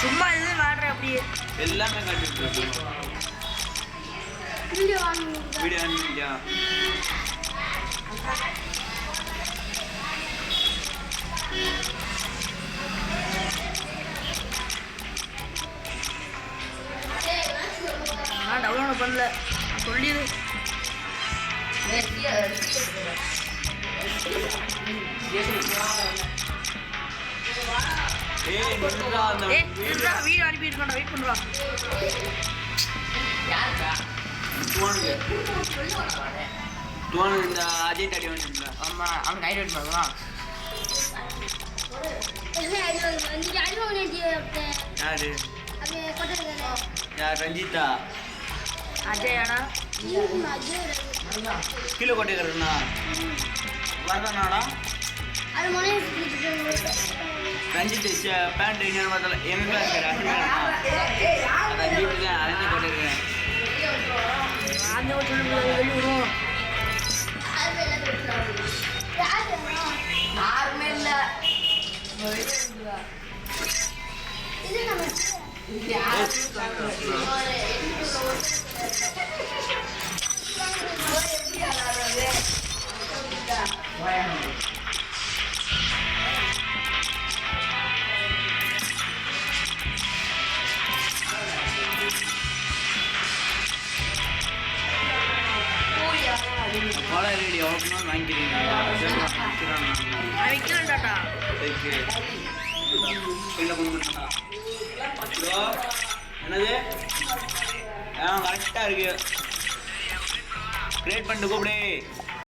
சும்மா எதுவும் காட்டுற அப்படியே எல்லாமே காட்டிட்டு வீடியோ ஆனியா நான் டவுன்லோட் பண்ணல சொல்லிடு வீடியோ அனுப்பிட்டு வெயிட் பண்ணுறா இந்த அஜய் தாடி வந்து ஆமாம் அவனுக்கு ஐடி வெயிட் பண்ணுறான் யாரு யார் ரஞ்சிதா அஜயானா கீழே கொட்டிக்கிறேண்ணா வரதானாடா ரஞ்சித் பேண்ட் என்னன்னு பார்த்தல எங்க கிளாஸ் ரஞ்சித் தான் அரேஞ்ச் கொட்டிருக்கேன் அந்த வெளியூரும் யாருமே இல்லை பல ரெடி எவ்வளோ வாங்கிக்கிறீங்க விற்கிறேன்டாட்டா என்னது கரெக்டாக இருக்கு கிரியேட் பண்ணிட்டு கூப்பிடு